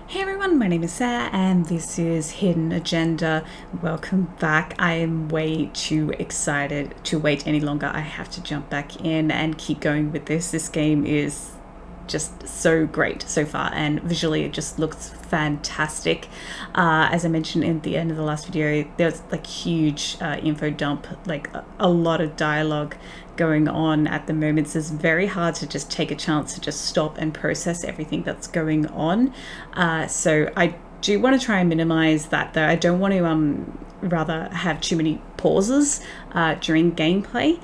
Hey everyone, my name is Sarah and this is Hidden Agenda. Welcome back. I am way too excited to wait any longer. I have to jump back in and keep going with this. This game is just so great so far, and visually it just looks fantastic. As I mentioned in the end of the last video, there's like huge info dump, like a lot of dialogue going on at the moment, so it's very hard to just take a chance to just stop and process everything that's going on. So I do want to try and minimize that, though. I don't want to rather have too many pauses during gameplay.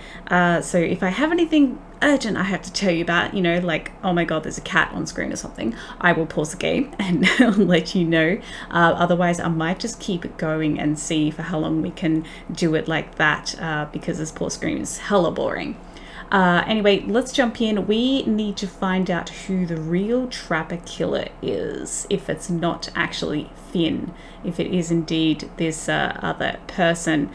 So if I have anything urgent I have to tell you about, you know, like, oh my god, there's a cat on screen or something, I will pause the game and let you know. Otherwise I might just keep it going and see for how long we can do it like that, because this pause screen is hella boring. Anyway, let's jump in. We need to find out who the real trapper killer is, if it's not actually Finn, if it is indeed this other person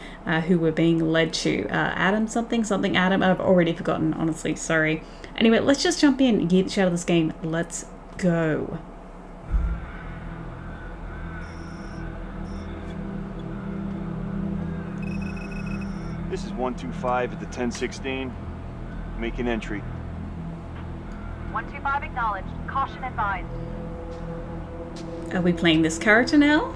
who we're being led to. Adam something Adam, I've already forgotten, honestly, sorry. Anyway, let's just jump in, get out of this game. Let's go. This is 125 at the 1016. Make an entry. 125 acknowledged. Caution advised. Are we playing this character now?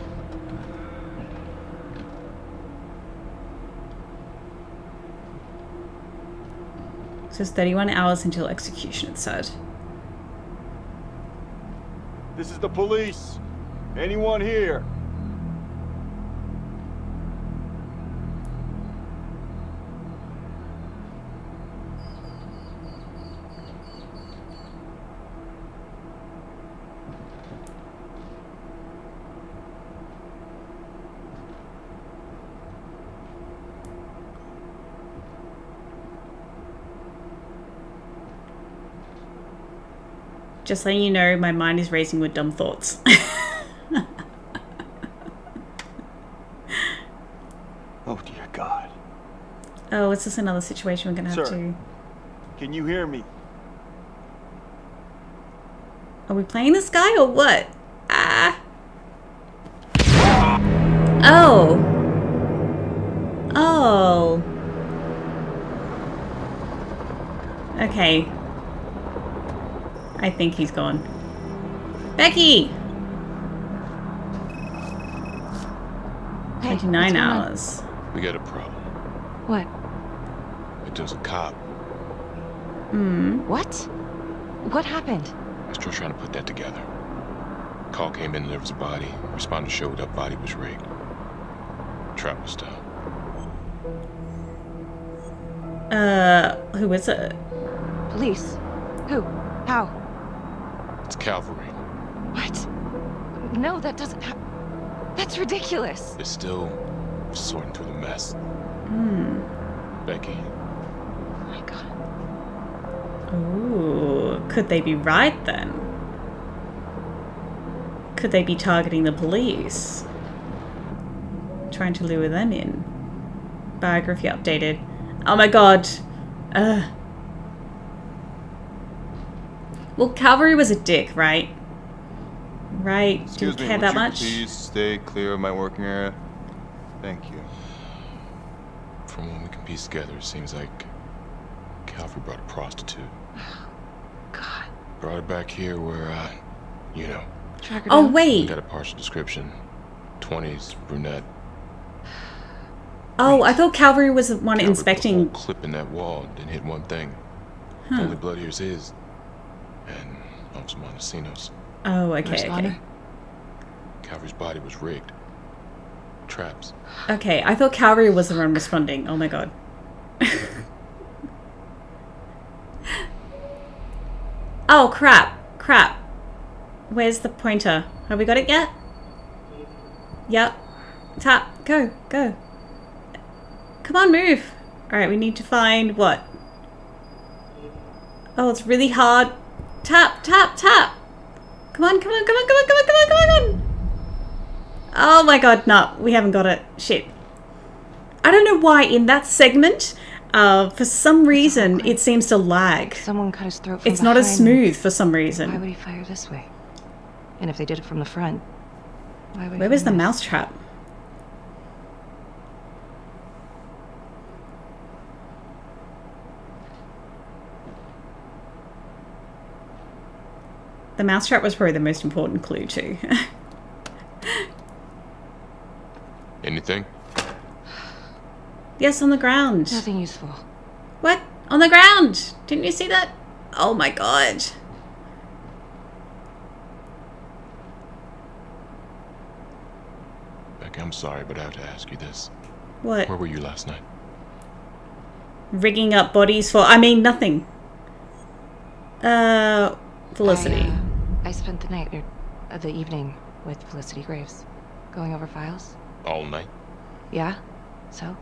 So it's 31 hours until execution, it said. This is the police. Anyone here? Just letting you know, my mind is racing with dumb thoughts. Oh dear God. Oh, is this another situation we're gonna have to... Can you hear me? Are we playing this guy or what? Ah. Oh. Oh. Okay. I think he's gone. Becky! Hey, 29 hours. We got a problem. What? There's a cop. What? What happened? I'm still trying to put that together. Call came in, there was a body. Responder showed up, body was rigged. Trap was done. Who is it? Police? Who? How? It's cavalry. What? No, that doesn't that's ridiculous. They're still sorting through the mess. Becky. Oh my god. Ooh, could they be right then? Could they be targeting the police? Trying to lure them in. Biography updated. Oh my god. Well, Calvary was a dick, right? Right? Excuse Do you me, care that much? Please stay clear of my working area. Thank you. From what we can piece together, it seems like Calvary brought a prostitute. God. Brought her back here where, you know. Track her Oh, down. We wait. got a partial description. 20s, brunette. Oh, I thought Calvary was the one Calvary inspecting. put a whole clip in that wall, didn't hit one thing. Huh. Only blood here's his. And Officer Montesinos. Oh, Where's okay, okay. Bonnie? Calvary's body was rigged. Traps. Okay, I thought Calvary was the one responding. Oh my god. Oh, crap. Crap. Where's the pointer? Have we got it yet? Yep. Tap. Go. Go. Come on, move. Alright, we need to find what? Oh, it's really hard. Tap, tap, tap. Come on, come on, come on, come on, come on, come on, come on, come on. Oh my god, no, we haven't got it. Shit. I don't know why in that segment, for some reason, it seems to lag. Someone cut his throat from It's not as behind. smooth for some Why reason. would he fire this way? And if they did it from the front, why would Where was the mousetrap? The mousetrap was probably the most important clue too. Anything? Yes, on the ground. Nothing useful. What? On the ground! Didn't you see that? Oh my god. Becky, I'm sorry, but I have to ask you this. What? Where were you last night? Rigging up bodies for... I mean, nothing. Felicity. I spent the night, or the evening, with Felicity Graves. Going over files. All night? Yeah? So?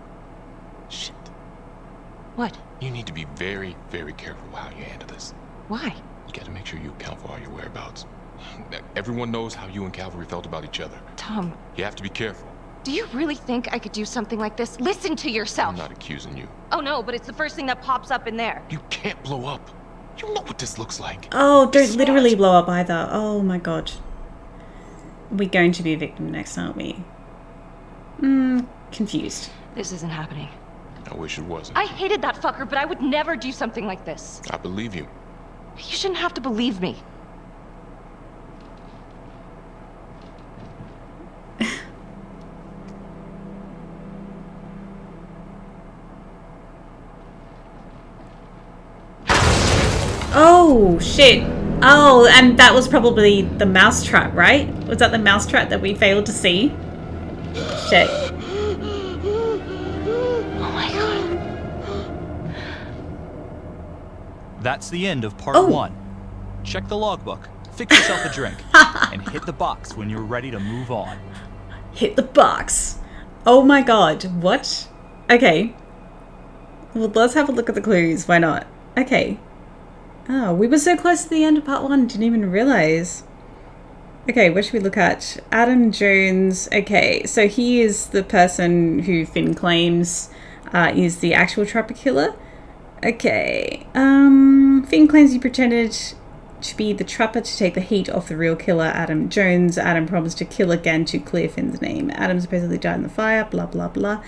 Shit. What? You need to be very, very careful how you handle this. Why? You gotta make sure you account for all your whereabouts. Everyone knows how you and Calvary felt about each other. Tom, You have to be careful. do you really think I could do something like this? Listen to yourself! I'm not accusing you. Oh no, but it's the first thing that pops up in there. You can't blow up. You know what this looks like. Oh, don't Smart. literally blow up either. Oh my god. We're going to be a victim next, aren't we? Confused. This isn't happening. I wish it wasn't. I hated that fucker, but I would never do something like this. I believe you. You shouldn't have to believe me. Oh, shit. Oh, and that was probably the mousetrap, right? Was that the mousetrap that we failed to see? Shit. Oh my god. That's the end of part 1. Check the logbook, fix yourself a drink, and hit the box when you're ready to move on. Hit the box. Oh my god. What? Okay. Well, let's have a look at the clues. Why not? Okay. Oh, we were so close to the end of part 1. Didn't even realize. Okay, what should we look at? Adam Jones. Okay, so he is the person who Finn claims is the actual trapper killer. Okay. Finn claims he pretended to be the trapper to take the heat off the real killer, Adam Jones. Adam promised to kill again to clear Finn's name. Adam supposedly died in the fire, blah, blah, blah.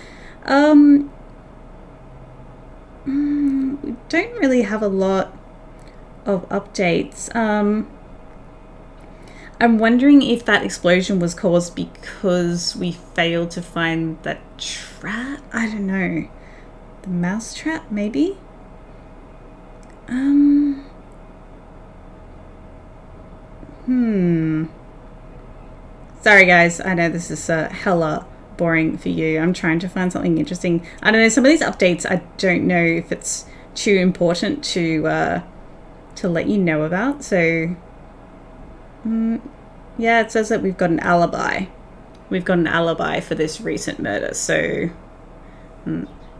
We don't really have a lot of updates. I'm wondering if that explosion was caused because we failed to find that trap. I don't know. The mouse trap, maybe? Sorry guys, I know this is hella boring for you. I'm trying to find something interesting. I don't know, some of these updates I don't know if it's too important to let you know about. So yeah, it says that we've got an alibi. We've got an alibi for this recent murder. So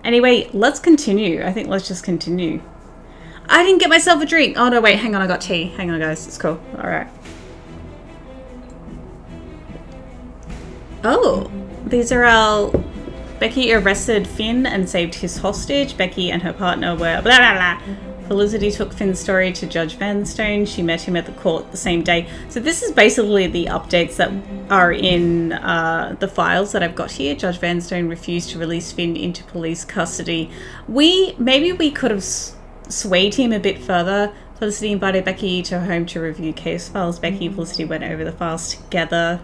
anyway, let's continue. I think let's just continue. I didn't get myself a drink. Oh no, wait, hang on, I got tea. Hang on guys, it's cool. All right. Oh, these are our... Becky arrested Finn and saved his hostage. Becky and her partner were blah blah blah. Felicity took Finn's story to Judge Vanstone. She met him at the court the same day. So this is basically the updates that are in the files that I've got here. Judge Vanstone refused to release Finn into police custody. Maybe we could have swayed him a bit further. Felicity invited Becky to her home to review case files. Becky and Felicity went over the files together.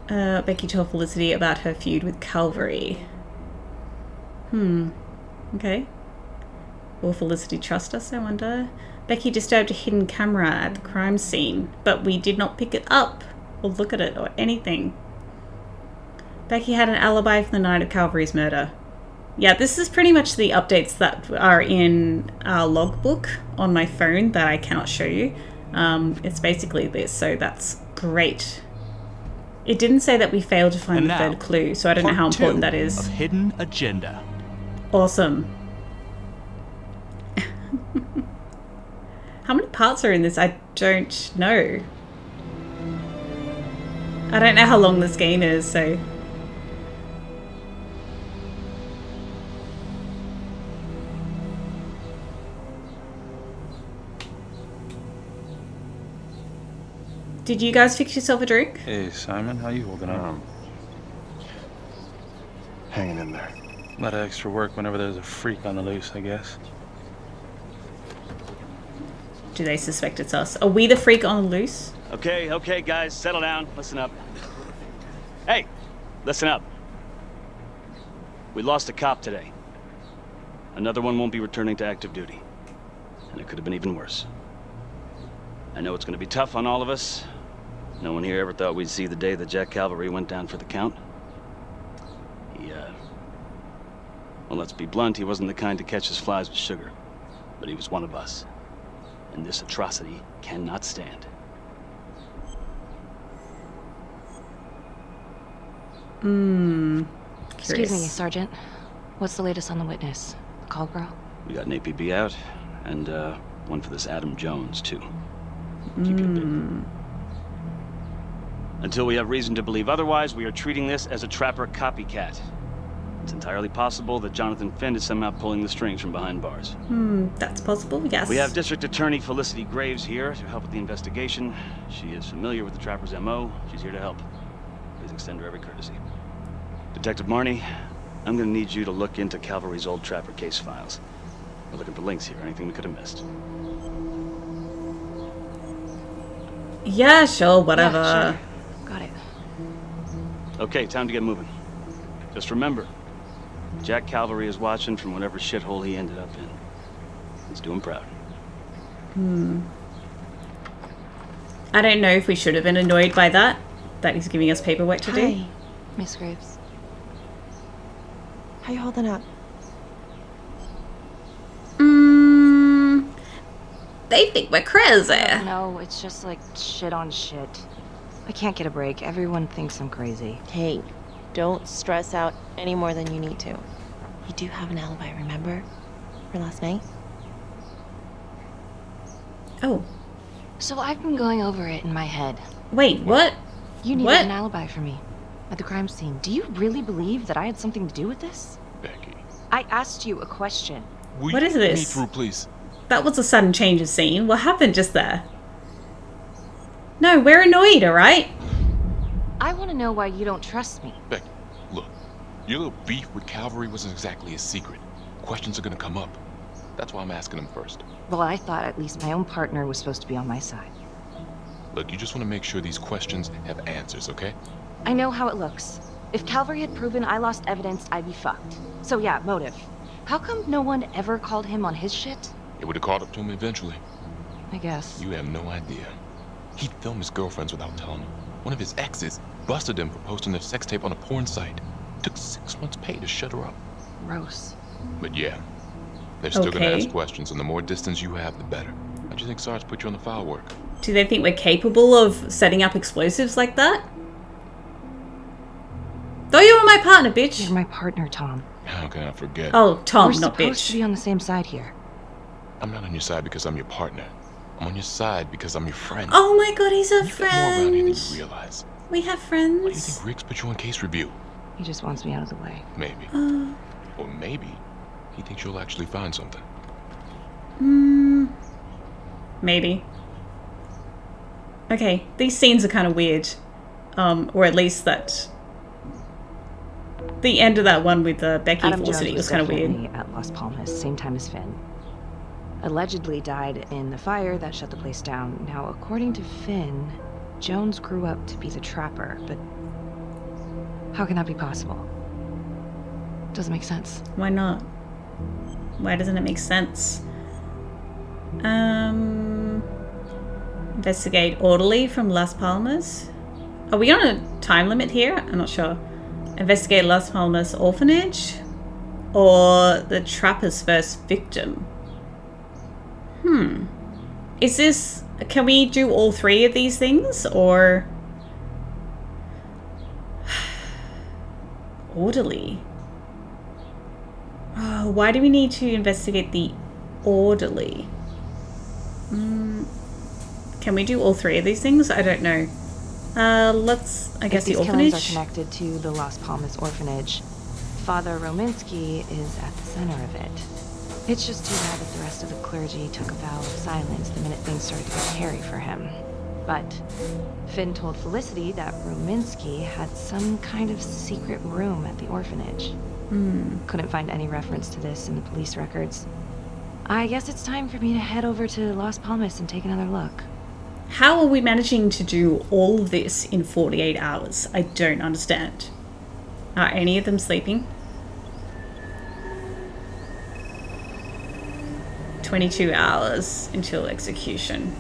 Becky told Felicity about her feud with Calvary. Okay. Will Felicity trust us, I wonder? Becky disturbed a hidden camera at the crime scene, but we did not pick it up or look at it or anything. Becky had an alibi for the night of Calvary's murder. Yeah, this is pretty much the updates that are in our logbook on my phone that I cannot show you. It's basically this, so that's great. It didn't say that we failed to find the third clue, so I don't know how important that is. Of Hidden Agenda. Awesome. How many parts are in this? I don't know. I don't know how long this game is, so... Did you guys fix yourself a drink? Hey, Simon, how you holding up? Hanging in there. A lot of extra work whenever there's a freak on the loose, I guess. Do they suspect it's us? Are we the freak on the loose? Okay, guys, settle down. Listen up. Hey, listen up. We lost a cop today. Another one won't be returning to active duty. And it could have been even worse. I know it's going to be tough on all of us. No one here ever thought we'd see the day that Jack Calvary went down for the count. Well, let's be blunt, he wasn't the kind to catch his flies with sugar. But he was one of us. And this atrocity cannot stand. Excuse me, Sergeant. What's the latest on the witness? The call girl? We got an APB out, and one for this Adam Jones, too. Keep you updated. Until we have reason to believe otherwise, we are treating this as a trapper copycat. It's entirely possible that Jonathan Finn is somehow pulling the strings from behind bars. That's possible, yes. We have District Attorney Felicity Graves here to help with the investigation. She is familiar with the trapper's MO. She's here to help. Please extend her every courtesy. Detective Marnie, I'm going to need you to look into Calvary's old trapper case files. We're looking for links here, anything we could have missed. Yeah, sure, whatever. Yeah, sure. Got it. Okay, time to get moving. Just remember, Jack Calvary is watching from whatever shithole he ended up in. Let's do him proud. I don't know if we should have been annoyed by that he's giving us paperwork to do. Hi, Miss Graves. How you holding up? They think we're crazy. No, it's just like shit on shit. I can't get a break. Everyone thinks I'm crazy. Hey, don't stress out any more than you need to. You do have an alibi, remember? For last night? Oh. So I've been going over it in my head. Wait, what? You needed What? an alibi for me at the crime scene. Do you really believe that I had something to do with this? Becky. I asked you a question. What is this? Me through, please. That was a sudden change of scene. What happened just there? No, we're annoyed, alright? I want to know why you don't trust me. Becky, look. Your little beef with Calvary wasn't exactly a secret. Questions are gonna come up. That's why I'm asking them first. Well, I thought at least my own partner was supposed to be on my side. Look, you just want to make sure these questions have answers, okay? I know how it looks. If Calvary had proven I lost evidence, I'd be fucked. So yeah, motive. How come no one ever called him on his shit? It would have caught up to him eventually. I guess. You have no idea. He'd film his girlfriends without telling them. One of his exes busted him for posting their sex tape on a porn site. Took 6 months' pay to shut her up. Gross. But yeah, they're still gonna Okay. ask questions, and the more distance you have, the better. How'd you think Sarge put you on the file work? Do they think we're capable of setting up explosives like that? Though you were my partner, bitch. You're my partner, Tom. How can I forget? Oh, Tom, We're not supposed to bitch. be on the same side here. I'm not on your side because I'm your partner. I'm on your side because I'm your friend. Oh my god, he's a You got more around here than friend. you realize. We have Why do you friends. think Riggs put you on case review? He just wants me out of the way. Maybe. Or maybe he thinks you'll actually find something. Maybe. Okay, these scenes are kind of weird. Or at least that... The end of that one with Becky Adam Jones Felicity was kind of weird. definitely at Las Palmas, same time as Finn. Allegedly died in the fire that shut the place down. Now, according to Finn, Jones grew up to be the trapper, but how can that be possible? Doesn't make sense. Why not? Why doesn't it make sense? Investigate orderly from Las Palmas. Are we on a time limit here? I'm not sure. Investigate Las Palmas orphanage or the trapper's first victim. Is this... Can we do all three of these things or... Orderly. Oh, why do we need to investigate the orderly? Can we do all three of these things? I don't know. Let's, I guess, If the these killings orphanage. are connected to the Las Palmas orphanage, Father Rominsky is at the center of it. It's just too bad that the rest of the clergy took a vow of silence the minute things started to get hairy for him. But Finn told Felicity that Rominsky had some kind of secret room at the orphanage. Couldn't find any reference to this in the police records. I guess it's time for me to head over to Las Palmas and take another look. How are we managing to do all of this in 48 hours? I don't understand. Are any of them sleeping? 22 hours until execution.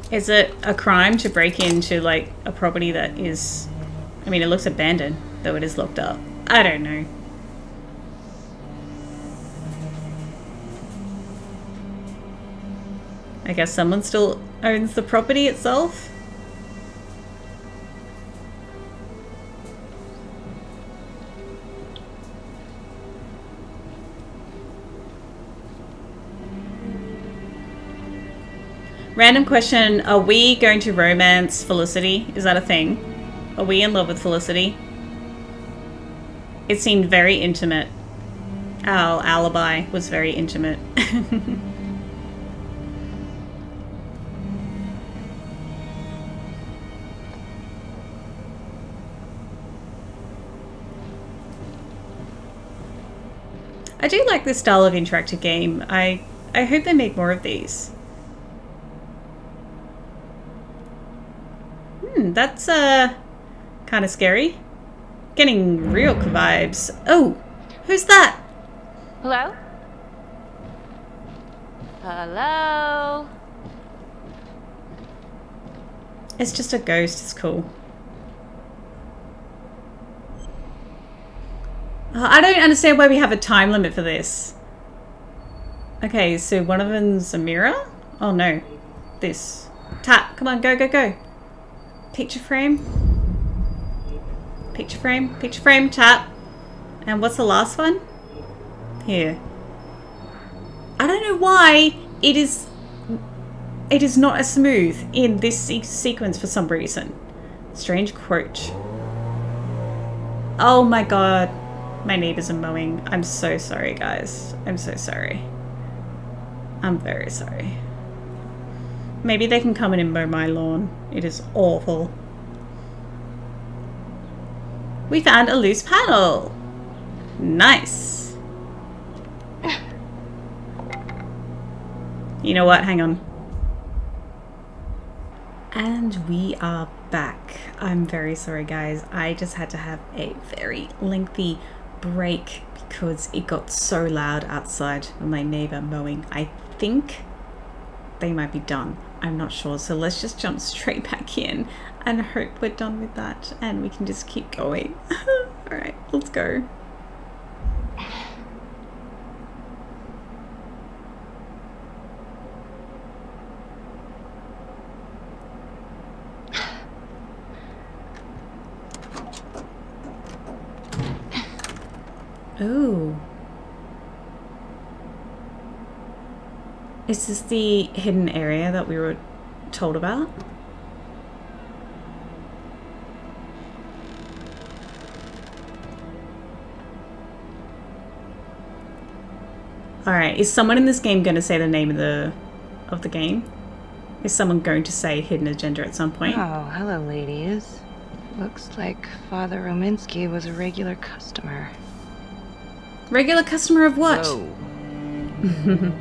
Is it a crime to break into like a property that is, I mean, it looks abandoned, though it is locked up. I don't know. I guess someone still owns the property itself. Random question, are we going to romance Felicity? Is that a thing? Are we in love with Felicity? It seemed very intimate. Our alibi was very intimate. I do like this style of interactive game. I hope they make more of these. That's kind of scary. Getting real vibes. Oh, who's that? Hello? Hello? It's just a ghost. It's cool. I don't understand why we have a time limit for this. Okay, so one of them's a mirror? Oh no. This. Tap. Come on, go, go, go. Picture frame. Picture frame. Picture frame. Tap. And what's the last one? Here. I don't know why it is not as smooth in this sequence for some reason. Strange quote. Oh my god. My neighbors are mowing. I'm so sorry, guys. I'm so sorry. I'm very sorry. Maybe they can come in and mow my lawn. It is awful. We found a loose panel. Nice. You know what? Hang on. And we are back. I'm very sorry, guys. I just had to have a very lengthy break because it got so loud outside with my neighbor mowing. I think they might be done. I'm not sure. So let's just jump straight back in and hope we're done with that and we can just keep going. All right, let's go. Oh. Is this the hidden area that we were told about? Alright, is someone in this game going to say the name of the game? Is someone going to say hidden agenda at some point? Oh, hello ladies. Looks like Father Rominsky was a regular customer. Regular customer of what? Whoa.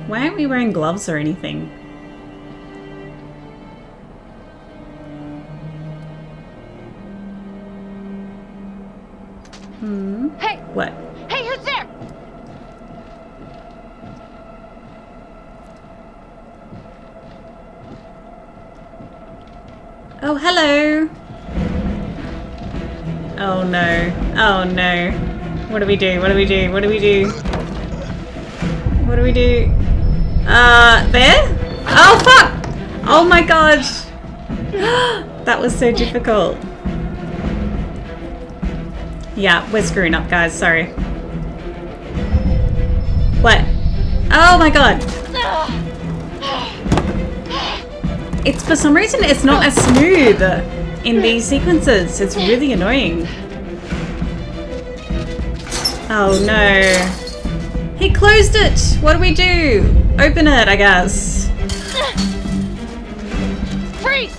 Why aren't we wearing gloves or anything? Hey! What? Hey, who's there? Oh, hello. Oh no. Oh no. What do we do? What do we do? What do we do? What do we do? There? Oh, fuck! Oh my gosh! That was so difficult. Yeah, we're screwing up, guys. Sorry. What? Oh my god. It's for some reason it's not as smooth in these sequences. It's really annoying. Oh no. He closed it! What do we do? Open it, I guess. Freeze!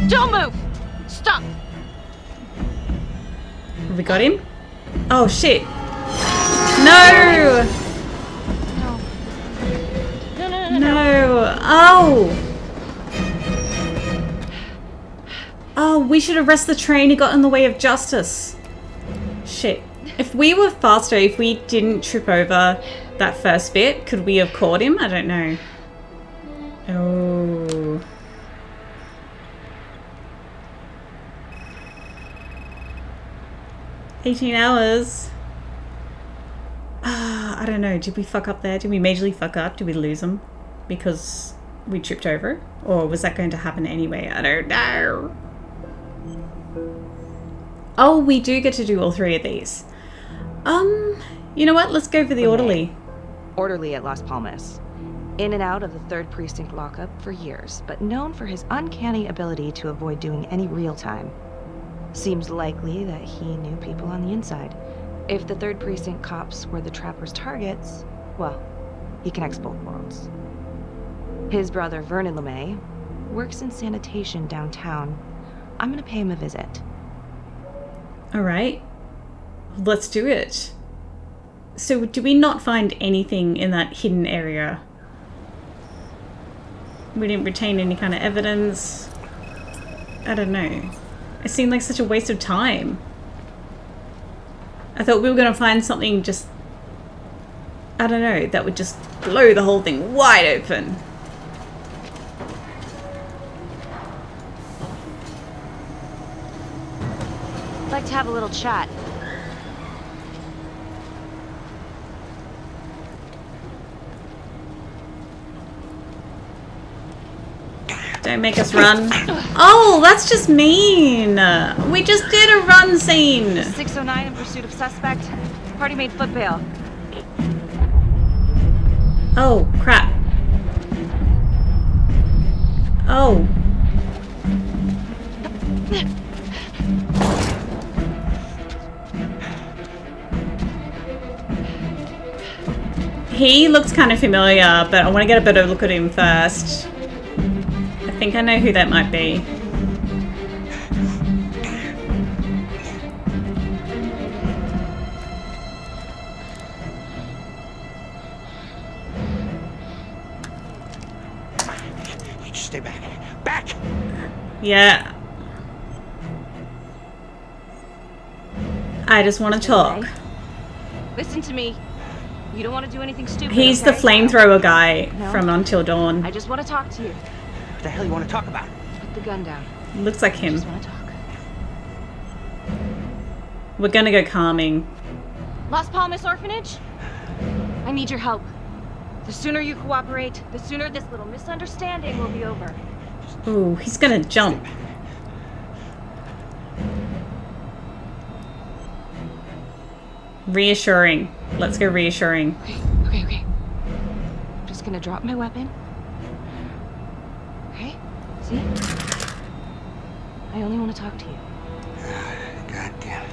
Don't move! Stop! Have we got him? Oh shit. No! No. Oh! Oh, we should arrest the train. He got in the way of justice. Shit. If we were faster, if we didn't trip over that first bit, could we have caught him? I don't know. Oh. $18 hours. I don't know. Did we fuck up there? Did we majorly fuck up? Did we lose him because we tripped over? Or was that going to happen anyway? I don't know. Oh, we do get to do all three of these. You know what? Let's go for the orderly. Orderly at Las Palmas. In and out of the 3rd Precinct lockup for years, but known for his uncanny ability to avoid doing any real time. Seems likely that he knew people on the inside. If the 3rd Precinct cops were the Trapper's targets, well, he connects both worlds. His brother, Vernon LeMay, works in sanitation downtown. I'm gonna pay him a visit. Alright. Let's do it. So, do we not find anything in that hidden area? We didn't retain any kind of evidence. I don't know. It seemed like such a waste of time. I thought we were going to find something just... I don't know, that would just blow the whole thing wide open. I'd like to have a little chat. Don't make us run. Oh, that's just mean. We just did a run scene. 609 in pursuit of suspect. Party made foot bail. Oh, crap. Oh. He looks kind of familiar, but I want to get a better look at him first. I think I know who that might be. You just stay back. Back! Yeah. I just want to talk. Listen to me. You don't want to do anything stupid. He's okay? the flamethrower guy No. from Until Dawn. I just want to talk to you. What the hell you want to talk about? Put the gun down. Looks like him. I just want to talk. We're gonna go calming. Las Palmas Orphanage? I need your help. The sooner you cooperate, the sooner this little misunderstanding will be over. Ooh, he's gonna jump. Reassuring. Let's go reassuring. Okay. I'm just gonna drop my weapon. Okay? See? I only want to talk to you. God damn it.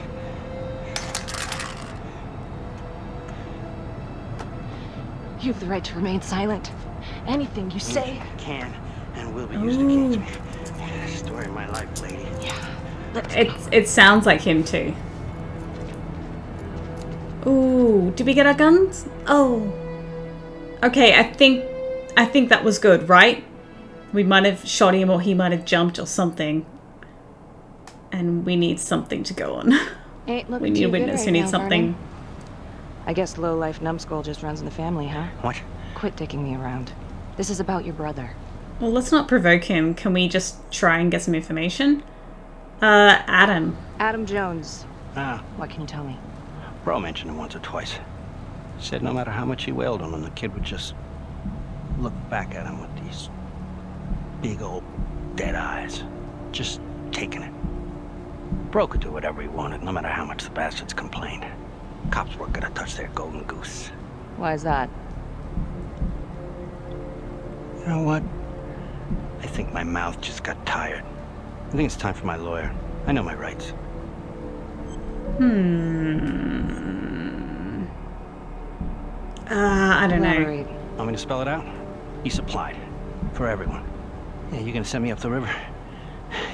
You have the right to remain silent. Anything you say Can and will be used against me. Story of my life, lady. It sounds like him too. Ooh, did we get our guns? Oh. Okay, I think that was good, right? We might have shot him or he might have jumped or something. And we need something to go on. We need a witness who needs something. I guess low-life numbskull just runs in the family, huh? What? Quit dicking me around. This is about your brother. Well, let's not provoke him. Can we just try and get some information? Adam. Adam Jones. Ah, What can you tell me? Bro mentioned him once or twice. Said no matter how much he wailed on him, the kid would just look back at him with these big old dead eyes. Just taking it. PRO could do whatever he wanted, no matter how much the bastards complained. Cops weren't gonna touch their golden goose. Why is that? You know what? I think my mouth just got tired. I think it's time for my lawyer. I know my rights. I don't know. Want me to spell it out? He supplied. For everyone. Yeah, you're gonna send me up the river?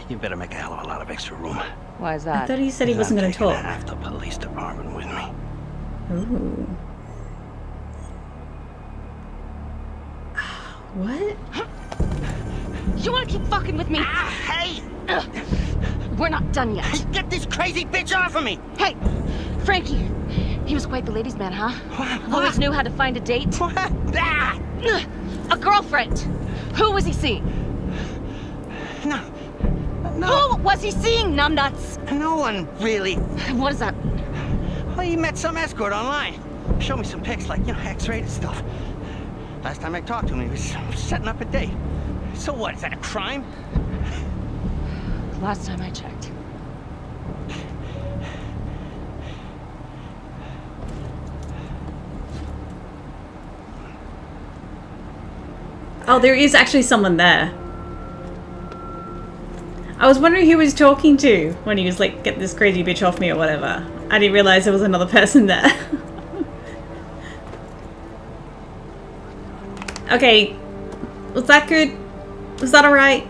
You better make a hell of a lot of extra room. Why is I that? thought he said he wasn't going to I'm talk. taking half the police department with me. Ooh. What? You wanna keep fucking with me? Hey! We're not done yet. Get this crazy bitch off of me! Hey, Frankie. He was quite the ladies' man, huh? Always knew how to find a date. What? Ah! A girlfriend. Who was he seeing? No. Who was he seeing, numbnuts? No one, really. What is that? Well, he met some escort online. Showed me some pics, like, X-rated stuff. Last time I talked to him, he was setting up a date. So what, is that a crime? Last time I checked. Oh, there is actually someone there. I was wondering who he was talking to when he was like, get this crazy bitch off me or whatever. I didn't realize there was another person there. Okay, was that good? Was that alright?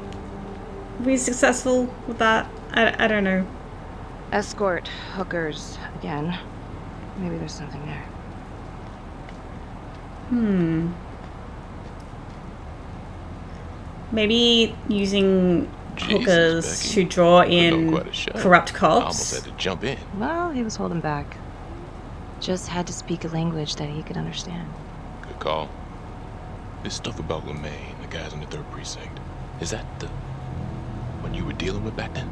Were we successful with that? I don't know. Escort, hookers, again. Maybe there's something there. Maybe using hookers Jesus, to draw Put on in quite a show. corrupt I almost cops. had to jump in. Well, he was holding back. Just had to speak a language that he could understand. Good call. This stuff about LeMay and the guys in the 3rd precinct, is that the one you were dealing with back then?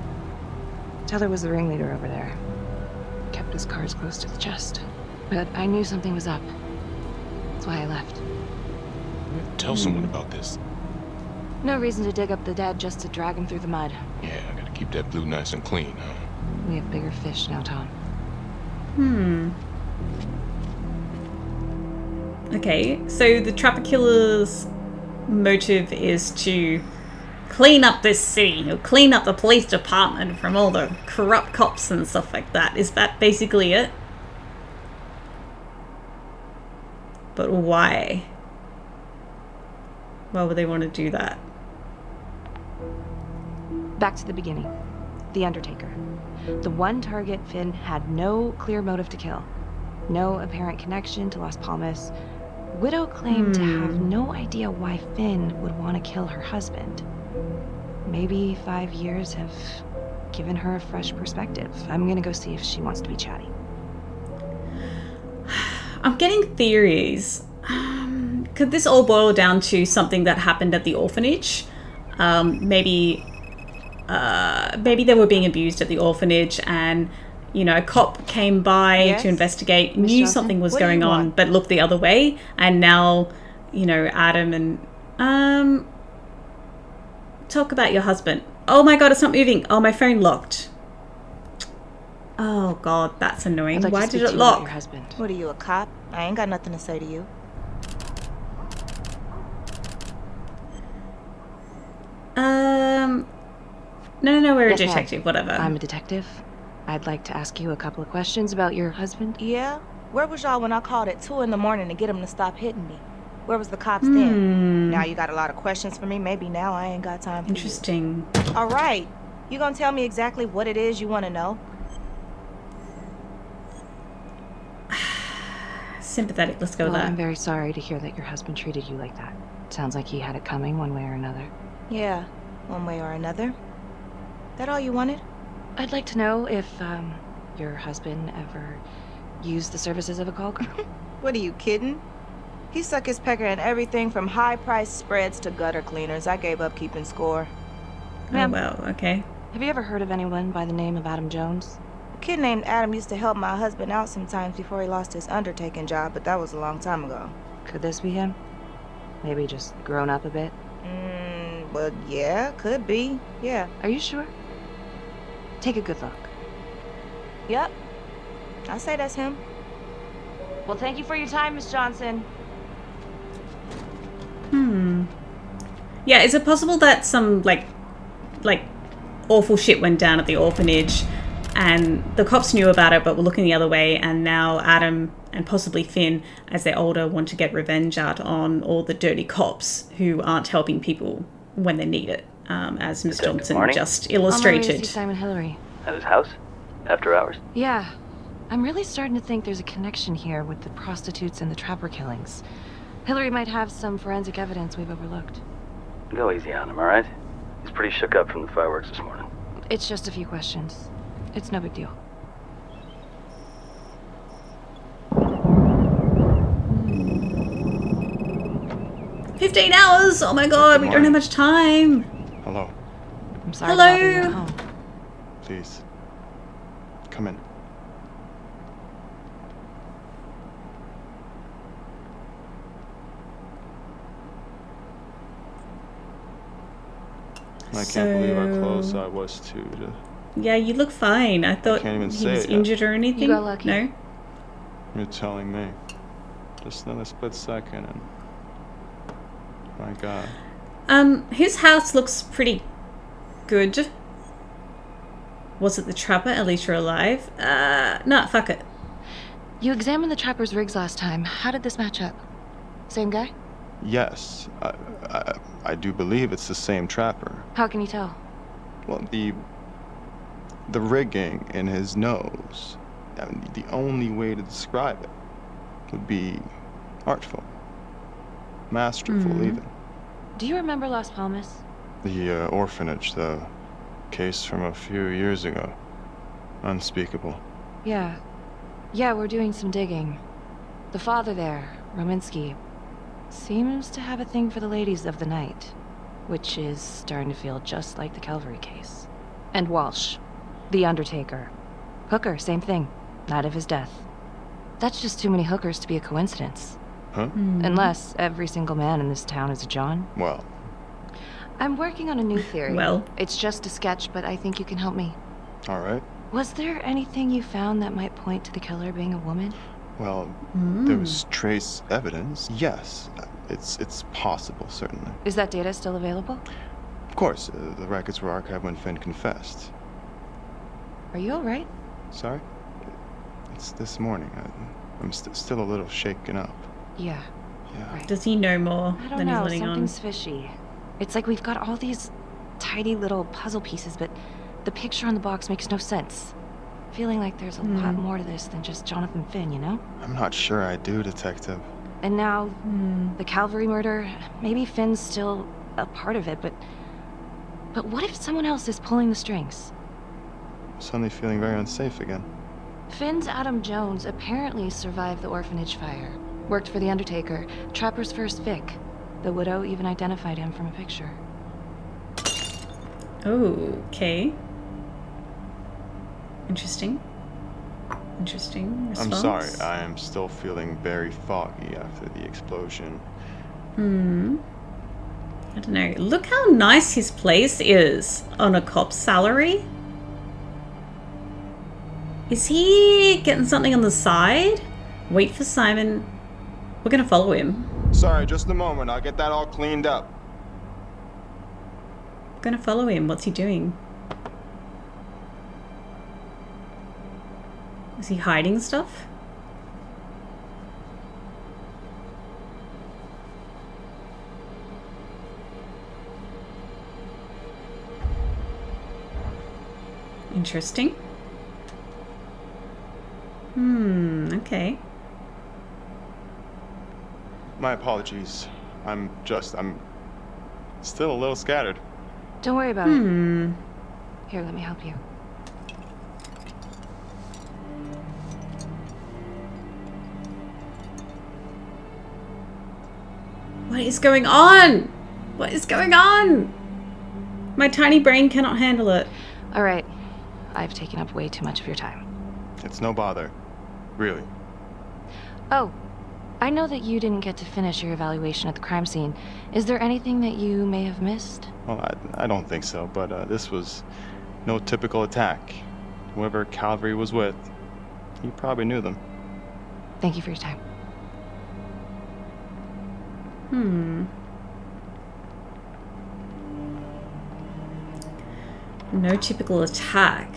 Teller was the ringleader over there. Kept his cards close to the chest. But I knew something was up. That's why I left. Tell someone about this. No reason to dig up the dead just to drag him through the mud. Yeah, I gotta keep that blue nice and clean, huh? We have bigger fish now, Tom. Okay, so the Trapper Killer's motive is to clean up this city, or clean up the police department from all the corrupt cops and stuff like that. Is that basically it? But why? Why would they want to do that? Back to the beginning. The Undertaker. The one target Finn had no clear motive to kill. No apparent connection to Las Palmas. Widow claimed to have no idea why Finn would want to kill her husband. Maybe 5 years have given her a fresh perspective. I'm gonna go see if she wants to be chatty. I'm getting theories. Could this all boil down to something that happened at the orphanage? Maybe they were being abused at the orphanage, and you know, a cop came by to investigate, knew something was going on, but looked the other way, and now, you know, Adam and talk about your husband. Oh my god, it's not moving. Oh, my phone locked. Oh god, that's annoying. Why did it lock? Your husband. What are you, a cop? I ain't got nothing to say to you. No, we're Yes, a ma'am. detective, whatever. I'm a detective. I'd like to ask you a couple of questions about your husband. Yeah? Where was y'all when I called at 2 in the morning to get him to stop hitting me? Where was the cops then? Now you got a lot of questions for me. Maybe now I ain't got time for Interesting. you. All right. You gonna tell me exactly what it is you want to know? Sympathetic, let's go Well, there. I'm very sorry to hear that your husband treated you like that. Sounds like he had it coming one way or another. Yeah, one way or another. That all you wanted? I'd like to know if, your husband ever used the services of a call girl. What are you kidding? He suck his pecker in everything from high-priced spreads to gutter cleaners. I gave up keeping score. Oh, well, okay. Have you ever heard of anyone by the name of Adam Jones? A kid named Adam used to help my husband out sometimes before he lost his undertaking job, but that was a long time ago. Could this be him? Maybe just grown up a bit? Well, yeah, could be. Yeah. Are you sure? Take a good look. Yep. I say that's him. Well, thank you for your time, Miss Johnson. Yeah, is it possible that some, like awful shit went down at the orphanage and the cops knew about it but were looking the other way, and now Adam and possibly Finn, as they're older, want to get revenge out on all the dirty cops who aren't helping people when they need it, as Miss Johnson just illustrated. On my way to see Simon Hillary. At his house? After hours? Yeah. I'm really starting to think there's a connection here with the prostitutes and the trapper killings. Hillary might have some forensic evidence we've overlooked. Go easy on him, alright? He's pretty shook up from the fireworks this morning. It's just a few questions. It's no big deal. "15 hours! Oh my god, we don't have much time!" Hello. I'm sorry Hello. to bother you at home. Please. Come in. I can't believe how close I was to Yeah, you look fine. I thought can't even he say was it yet. injured or anything. You got lucky. No? You're telling me. Just another split second and... My god. His house looks pretty good. Was it the trapper? At least you're alive. No, fuck it. You examined the trapper's rigs last time. How did this match up? Same guy? Yes. I do believe it's the same trapper. How can you tell? Well, the rigging in his nose. I mean, the only way to describe it would be artful. Masterful, even. Do you remember Las Palmas? The orphanage, the case from a few years ago. Unspeakable. Yeah. Yeah, we're doing some digging. The father there, Rominsky, seems to have a thing for the ladies of the night, which is starting to feel just like the Calvary case. And Walsh, the undertaker. Hooker, same thing. Night of his death. That's just too many hookers to be a coincidence. Huh? Unless every single man in this town is a John. Well. I'm working on a new theory. Well. It's just a sketch, but I think you can help me. Alright. Was there anything you found that might point to the killer being a woman? Well, there was trace evidence. Yes. It's possible, certainly. Is that data still available? Of course. The records were archived when Finn confessed. Are you alright? Sorry? It's this morning. I'm still a little shaken up. Yeah. Yeah. Right. Does he know more I don't than he's know, letting on? something's fishy. It's like we've got all these tidy little puzzle pieces, but the picture on the box makes no sense. Feeling like there's a lot more to this than just Jonathan Finn, you know? I'm not sure I do, Detective. And now, the Calvary murder, maybe Finn's still a part of it, but what if someone else is pulling the strings? I'm suddenly feeling very unsafe again. Finn's Adam Jones apparently survived the orphanage fire. Worked for the Undertaker, Trapper's first Vic. The widow even identified him from a picture. Okay. Interesting. Interesting response. I'm sorry, I am still feeling very foggy after the explosion. I don't know. Look how nice his place is on a cop's salary. Is he getting something on the side? Wait for Simon. We're gonna follow him. Sorry, just a moment. I'll get that all cleaned up. We're gonna follow him. What's he doing? Is he hiding stuff? Interesting. Okay. My apologies. I'm still a little scattered. Don't worry about it. Here, let me help you. What is going on? What is going on? My tiny brain cannot handle it. All right. I've taken up way too much of your time. It's no bother. Really. Oh, I know that you didn't get to finish your evaluation at the crime scene. Is there anything that you may have missed? Well, I don't think so, but this was no typical attack. Whoever Calvary was with, he probably knew them. Thank you for your time. No typical attack.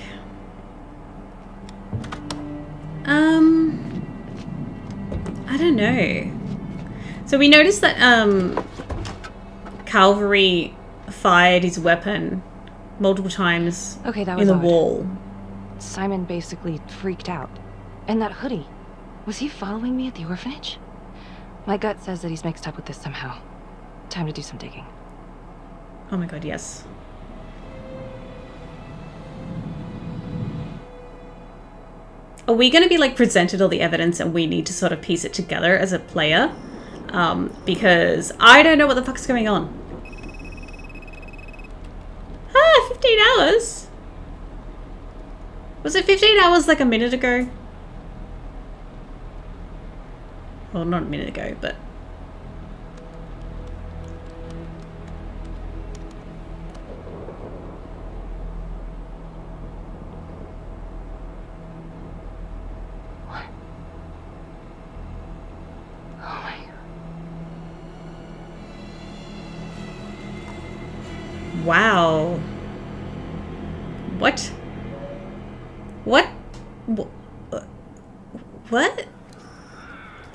I don't know. So we noticed that Calvary fired his weapon multiple times Okay, that was in the odd. wall. Simon basically freaked out. And that hoodie. Was he following me at the orphanage? My gut says that he's mixed up with this somehow. Time to do some digging. Oh my god, yes. Are we going to be like presented all the evidence and we need to sort of piece it together as a player? Because I don't know what the fuck's going on. 15 hours? Was it 15 hours like a minute ago? Well, not a minute ago, but... Wow. What? What? What?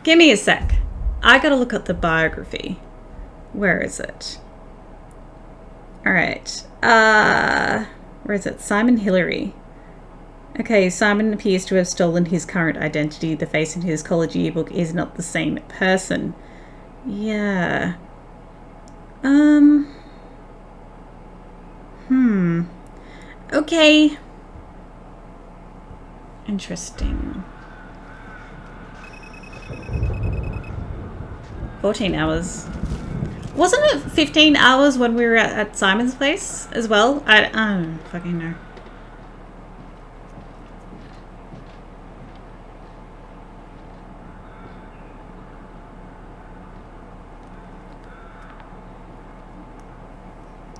Give me a sec. I gotta look at the biography. Where is it? Alright. Where is it? Simon Hillary. Okay, Simon appears to have stolen his current identity. The face in his college yearbook is not the same person. Yeah. Okay. Interesting. 14 hours. Wasn't it 15 hours when we were at Simon's place as well? I don't fucking know.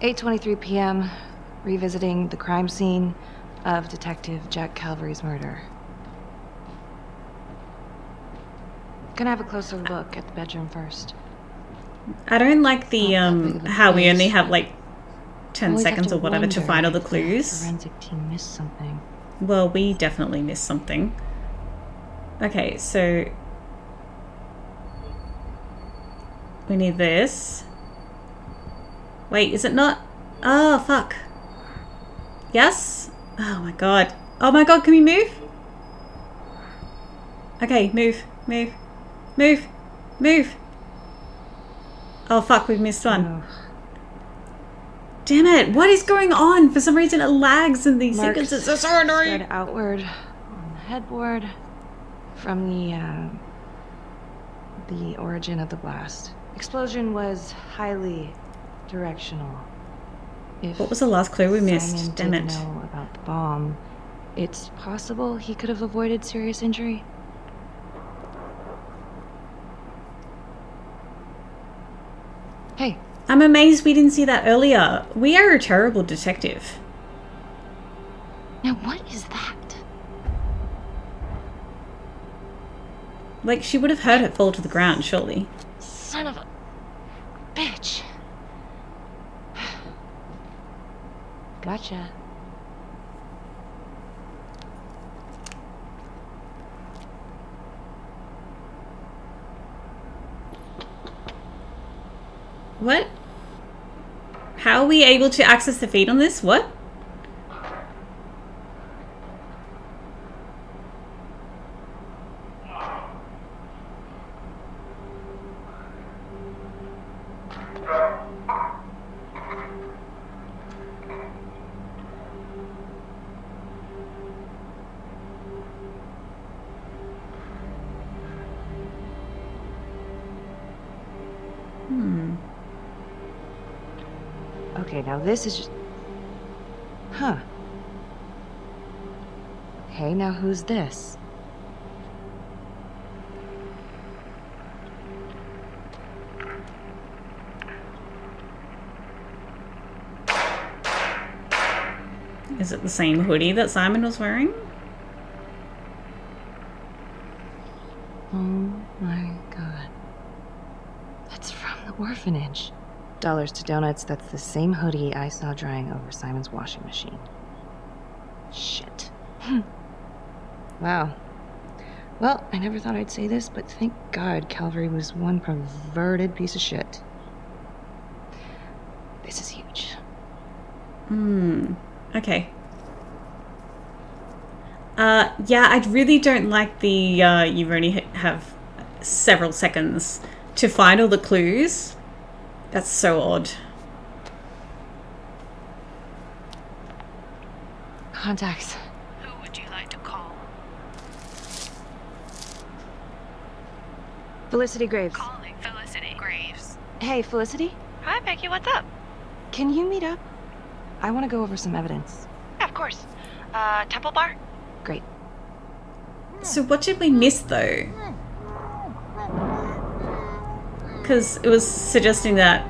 "8:23 p.m. Revisiting the crime scene of Detective Jack Calvary's murder. Gonna have a closer look at the bedroom first. I don't like the how we only have like 10 seconds or whatever to find all the clues. The forensic team missed something. Well, we definitely missed something. Okay, so we need this. Wait, is it not? Oh, fuck. Yes? Oh my god. Oh my god, can we move? Okay, move, move, move, move. Oh fuck, we've missed one. Damn it, what is going on? For some reason it lags in these sequences. It's so annoying. Spread outward on the headboard from the origin of the blast. Explosion was highly directional. What was the last clue we missed? Simon Damn didn't it. know about the bomb. It's possible he could have avoided serious injury. Hey. I'm amazed we didn't see that earlier. We are a terrible detective. Now what is that? Like, she would have heard it fall to the ground, surely. Son of a bitch. Gotcha. What? How are we able to access the feed on this? What? Okay, now this is just... Huh. Okay, now who's this? Is it the same hoodie that Simon was wearing? Oh my god. That's from the orphanage. Dollars to donuts, that's the same hoodie I saw drying over Simon's washing machine. Shit. Wow. Well, I never thought I'd say this, but thank God Calvary was one perverted piece of shit. This is huge. Okay. Yeah, I really don't like the, you only have several seconds to find all the clues. That's so odd. Contacts. Who would you like to call? Felicity Graves. Calling Felicity Graves. Hey, Felicity? Hi, Becky, what's up? Can you meet up? I want to go over some evidence. Yeah, of course. Temple Bar? Great. So what did we miss though? Because it was suggesting that,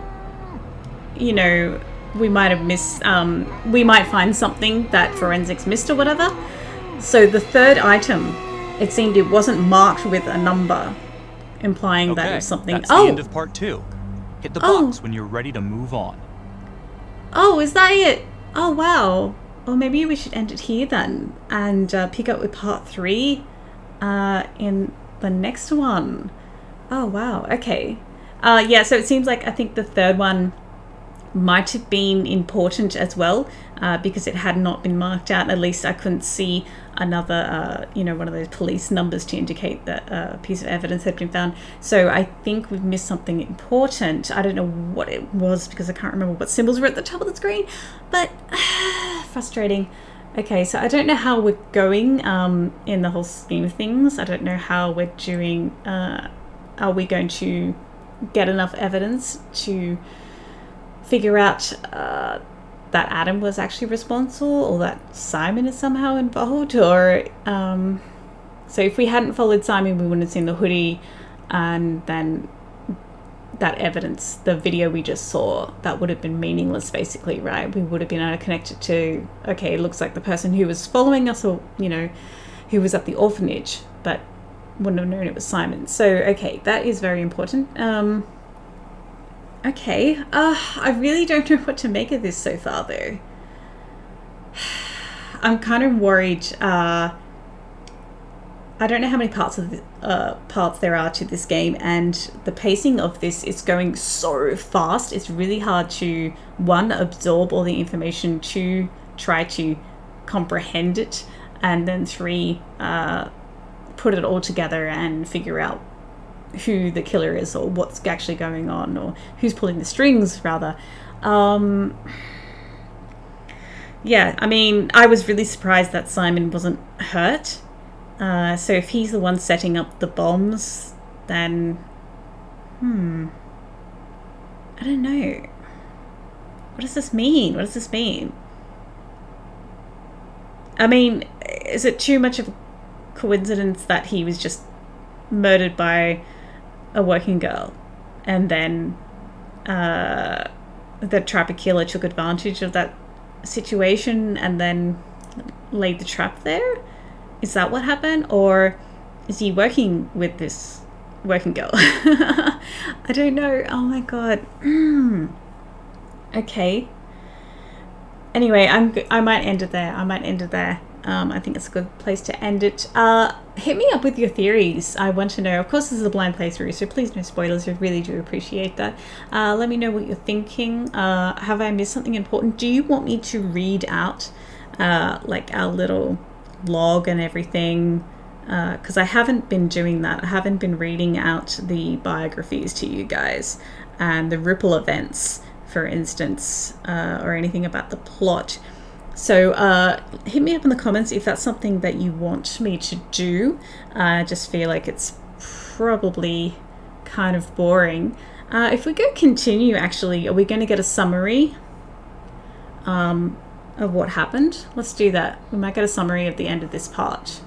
you know, we might have missed, we might find something that forensics missed or whatever. So the third item, it seemed it wasn't marked with a number, implying that it was something. That's the end of part 2. Hit the box when you're ready to move on. Oh, is that it? Oh, wow. Well, maybe we should end it here then and pick up with part 3 in the next one. Oh, wow. Okay. Yeah, so it seems like I think the third one might have been important as well because it had not been marked out. At least I couldn't see another, you know, one of those police numbers to indicate that a piece of evidence had been found. So I think we've missed something important. I don't know what it was because I can't remember what symbols were at the top of the screen, but frustrating. Okay, so I don't know how we're going in the whole scheme of things. I don't know how we're doing. Are we going to get enough evidence to figure out that Adam was actually responsible, or that Simon is somehow involved, or so if we hadn't followed Simon, we wouldn't have seen the hoodie, and then that evidence, the video we just saw, that would have been meaningless basically, right? We would have been able to connect it to, okay, it looks like the person who was following us, or, you know, who was at the orphanage, but wouldn't have known it was Simon. So okay, that is very important. Okay, I really don't know what to make of this so far though. I'm kind of worried. I don't know how many parts of the, parts there are to this game, and the pacing of this is going so fast. It's really hard to, one, absorb all the information, two, try to comprehend it, and then three, put it all together and figure out who the killer is, or what's actually going on, or who's pulling the strings rather. Yeah, I mean, I was really surprised that Simon wasn't hurt. So if he's the one setting up the bombs, then I don't know. What does this mean? What does this mean? I mean, is it too much of a coincidence that he was just murdered by a working girl, and then the trapper killer took advantage of that situation and then laid the trap there? Is that what happened? Or is he working with this working girl? I don't know. Oh my god. Okay. Anyway, I might end it there. I think it's a good place to end it. Hit me up with your theories. I want to know. Of course, this is a blind playthrough, so please no spoilers. I really do appreciate that. Let me know what you're thinking. Have I missed something important? Do you want me to read out like our little log and everything? Because I haven't been doing that. I haven't been reading out the biographies to you guys and the ripple events, for instance, or anything about the plot. So hit me up in the comments if that's something that you want me to do. I just feel like it's probably kind of boring. If we go continue, actually, are we going to get a summary of what happened? Let's do that. We might get a summary at the end of this part.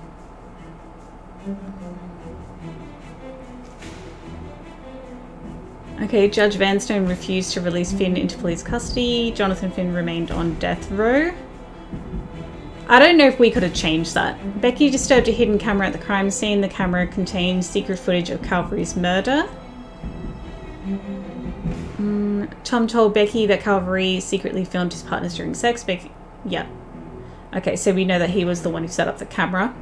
Okay, Judge Vanstone refused to release Finn into police custody. Jonathan Finn remained on death row. I don't know if we could have changed that. Becky disturbed a hidden camera at the crime scene. The camera contained secret footage of Calvary's murder. Tom told Becky that Calvary secretly filmed his partners during sex. Becky, yeah. Okay, so we know that he was the one who set up the camera.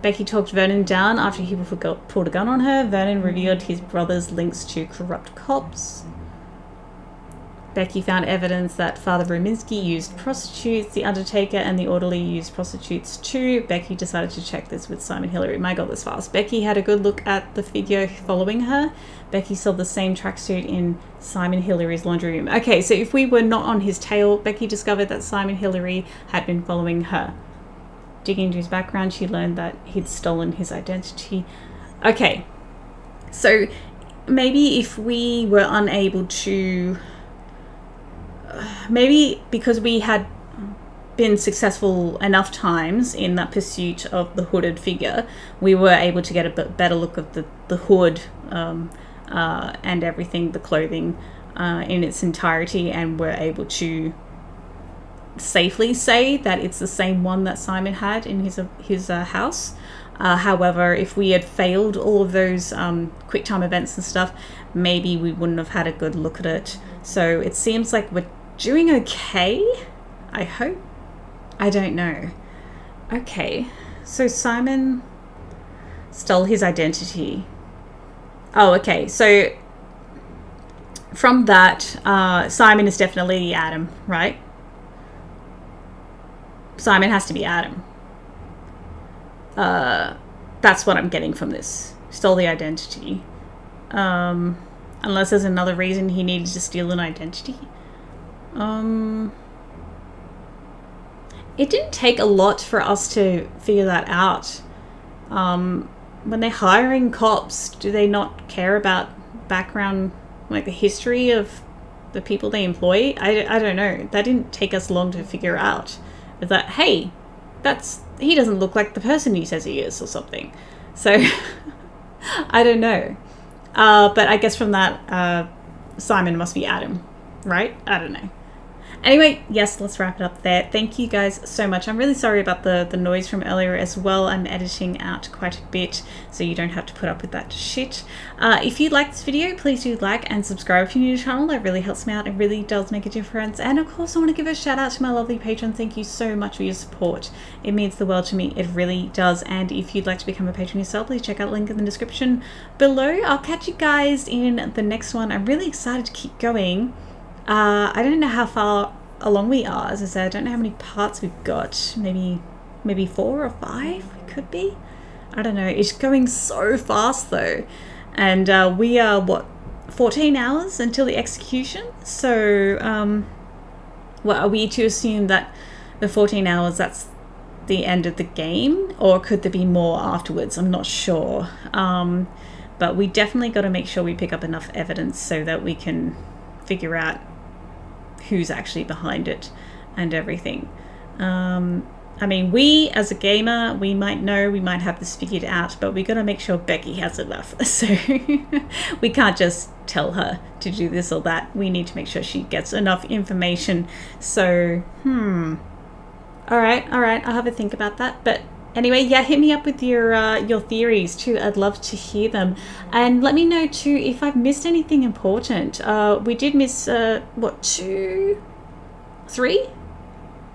Becky talked Vernon down after he pulled a gun on her. Vernon revealed his brother's links to corrupt cops. Becky found evidence that Father Rominsky used prostitutes. The undertaker and the orderly used prostitutes too. Becky decided to check this with Simon Hillary. My God, this fast. Becky had a good look at the figure following her. Becky saw the same tracksuit in Simon Hillary's laundry room. Okay, so if we were not on his tail, Becky discovered that Simon Hillary had been following her. Digging into his background, she learned that he'd stolen his identity. Okay, so maybe if we were unable to... maybe because we had been successful enough times in that pursuit of the hooded figure, we were able to get a better look of the hood and everything, the clothing in its entirety, and we're able to safely say that it's the same one that Simon had in his house. However, if we had failed all of those quick time events and stuff, maybe we wouldn't have had a good look at it. So it seems like we're doing okay, I hope. I don't know. Okay, so Simon stole his identity. Oh, okay, so from that, Simon is definitely Adam, right? Simon has to be Adam. That's what I'm getting from this. Stole the identity. Unless there's another reason he needed to steal an identity. It didn't take a lot for us to figure that out. When they're hiring cops, do they not care about background, like the history of the people they employ? I don't know. That didn't take us long to figure out. That, hey, he doesn't look like the person he says he is or something. So I don't know. But I guess from that, Simon must be Adam, right? I don't know. Anyway, yes, let's wrap it up there. Thank you guys so much. I'm really sorry about the noise from earlier as well. I'm editing out quite a bit, so you don't have to put up with that shit. If you like this video, please do like and subscribe if you're new to the channel. That really helps me out. It really does make a difference. And of course, I want to give a shout out to my lovely patrons. Thank you so much for your support. It means the world to me. It really does. And if you'd like to become a patron yourself, please check out the link in the description below. I'll catch you guys in the next one. I'm really excited to keep going. I don't know how far along we are. As I said, I don't know how many parts we've got. Maybe 4 or 5 it could be. I don't know. It's going so fast though. And we are, what, 14 hours until the execution? So, what are we to assume that the 14 hours, that's the end of the game? Or could there be more afterwards? I'm not sure. But we definitely got to make sure we pick up enough evidence so that we can figure out who's actually behind it and everything. I mean, we as a gamer, we might know, we might have this figured out, but we got to make sure Becky has enough. So we can't just tell her to do this or that. We need to make sure she gets enough information. So, all right, I'll have a think about that. But anyway, yeah, hit me up with your theories too. I'd love to hear them. And let me know too if I've missed anything important. We did miss, what, 2? 3?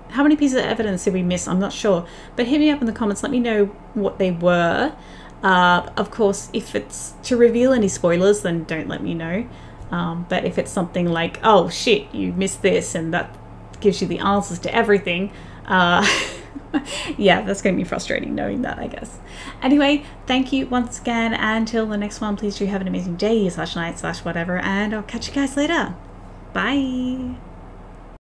How many pieces of evidence did we miss? I'm not sure. But hit me up in the comments. Let me know what they were. Of course, if it's to reveal any spoilers, then don't let me know. But if it's something like, oh shit, you missed this, and that gives you the answers to everything, yeah, that's going to be frustrating knowing that, I guess. Anyway, thank you once again. Until the next one, please do have an amazing day / night / whatever, and I'll catch you guys later. Bye.